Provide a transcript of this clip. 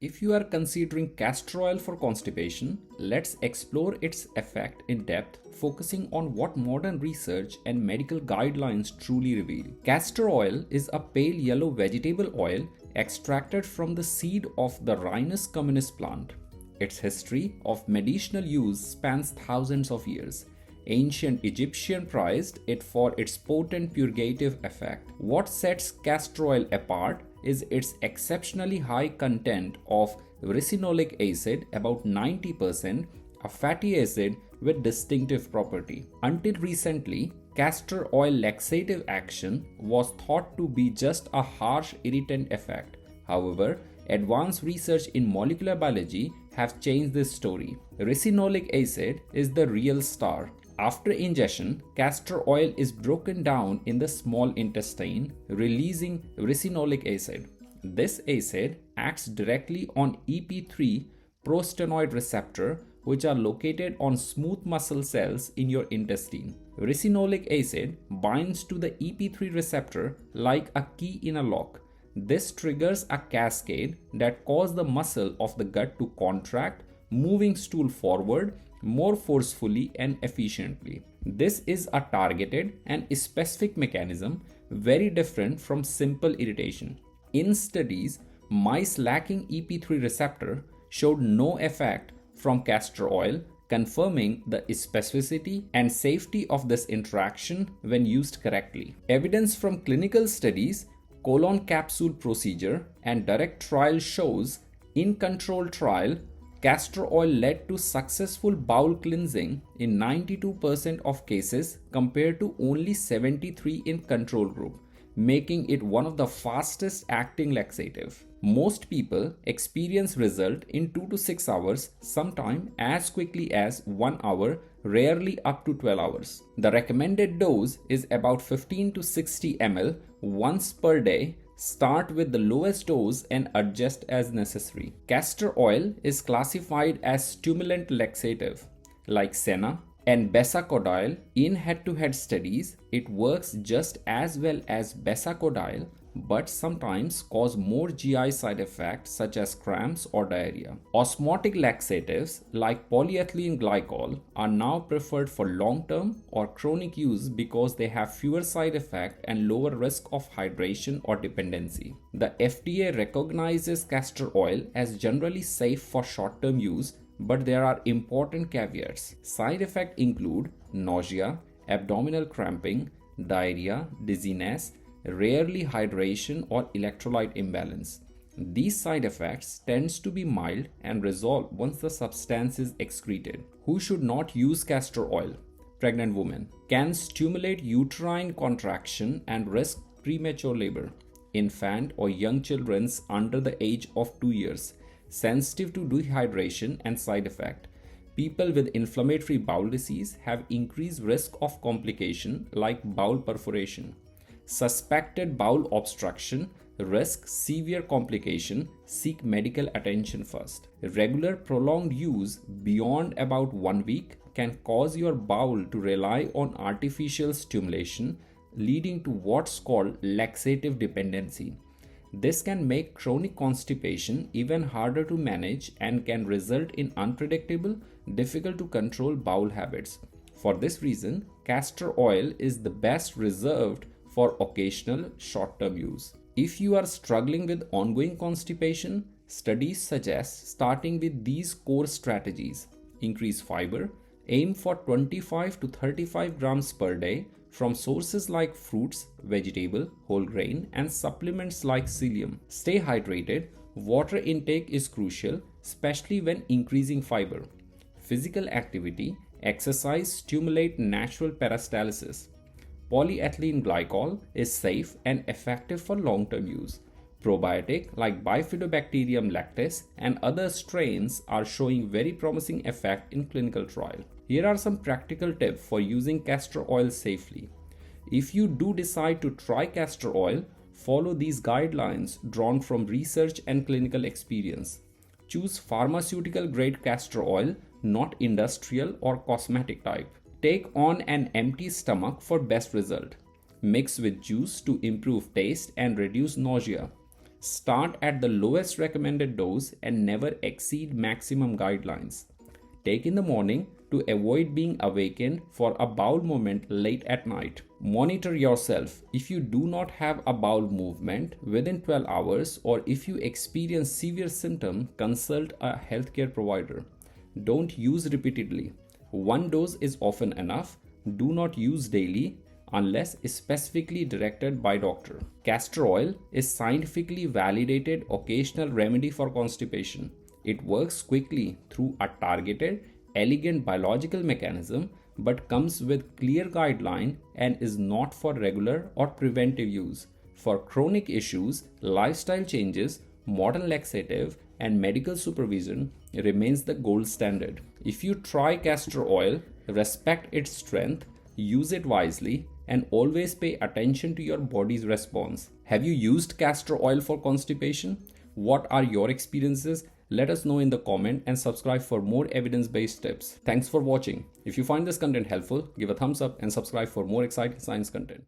If you are considering castor oil for constipation, let's explore its effect in depth, focusing on what modern research and medical guidelines truly reveal. Castor oil is a pale yellow vegetable oil extracted from the seed of the Rhinus communis plant. Its history of medicinal use spans thousands of years. Ancient Egyptians prized it for its potent purgative effect. What sets castor oil apart is its exceptionally high content of ricinoleic acid, about 90%, a fatty acid with distinctive property. Until recently, castor oil laxative action was thought to be just a harsh irritant effect. However, advanced research in molecular biology have changed this story. Ricinoleic acid is the real star. After ingestion, castor oil is broken down in the small intestine, releasing ricinoleic acid. This acid acts directly on EP3 prostenoid receptor, which are located on smooth muscle cells in your intestine. Ricinoleic acid binds to the EP3 receptor like a key in a lock. This triggers a cascade that causes the muscle of the gut to contract, moving stool forward more forcefully and efficiently. This is a targeted and specific mechanism, very different from simple irritation. In studies, mice lacking EP3 receptor showed no effect from castor oil, confirming the specificity and safety of this interaction when used correctly. Evidence from clinical studies, colon capsule procedure, and direct trial shows in controlled trial, castor oil led to successful bowel cleansing in 92% of cases compared to only 73% in control group, making it one of the fastest acting laxative. Most people experience result in 2 to 6 hours, sometimes as quickly as 1 hour, rarely up to 12 hours. The recommended dose is about 15 to 60 ml once per day. Start with the lowest dose and adjust as necessary. Castor oil is classified as stimulant laxative like senna and besacondyl. In head-to-head studies, it works just as well as besacondyl, but sometimes cause more GI side effects such as cramps or diarrhea. Osmotic laxatives like polyethylene glycol are now preferred for long-term or chronic use because they have fewer side effects and lower risk of hydration or dependency. The FDA recognizes castor oil as generally safe for short-term use, but there are important caveats. Side effects include nausea, abdominal cramping, diarrhea, dizziness, rarely hydration or electrolyte imbalance. These side effects tends to be mild and resolve once the substance is excreted. Who should not use castor oil? Pregnant women. Can stimulate uterine contraction and risk premature labor. Infant or young children under the age of 2 years, sensitive to dehydration and side effect. People with inflammatory bowel disease have increased risk of complication like bowel perforation. Suspected bowel obstruction risk severe complication, seek medical attention first. Regular prolonged use beyond about 1 week can cause your bowel to rely on artificial stimulation, leading to what's called laxative dependency. This can make chronic constipation even harder to manage and can result in unpredictable, difficult to control bowel habits. For this reason, castor oil is the best reserved for occasional short-term use. If you are struggling with ongoing constipation, studies suggest starting with these core strategies. Increase fiber, aim for 25 to 35 grams per day from sources like fruits, vegetable, whole grain, and supplements like psyllium. Stay hydrated. Water intake is crucial, especially when increasing fiber. Physical activity, exercise stimulate natural peristalsis. Polyethylene glycol is safe and effective for long-term use. Probiotic like Bifidobacterium lactis and other strains are showing very promising effect in clinical trial. Here are some practical tips for using castor oil safely. If you do decide to try castor oil, follow these guidelines drawn from research and clinical experience. Choose pharmaceutical grade castor oil, not industrial or cosmetic type. Take on an empty stomach for best result. Mix with juice to improve taste and reduce nausea. Start at the lowest recommended dose and never exceed maximum guidelines. Take in the morning to avoid being awakened for a bowel movement late at night. Monitor yourself. If you do not have a bowel movement within 12 hours or if you experience severe symptom, consult a healthcare provider. Don't use repeatedly. One dose is often enough. Do not use daily unless specifically directed by doctor. Castor oil is scientifically validated occasional remedy for constipation. It works quickly through a targeted, elegant biological mechanism but comes with clear guideline and is not for regular or preventive use. For chronic issues, lifestyle changes, modern laxative, and medical supervision remains the gold standard. If you try castor oil, respect its strength, use it wisely, and always pay attention to your body's response. Have you used castor oil for constipation? What are your experiences? Let us know in the comment and subscribe for more evidence-based tips. Thanks for watching. If you find this content helpful, give a thumbs up and subscribe for more exciting science content.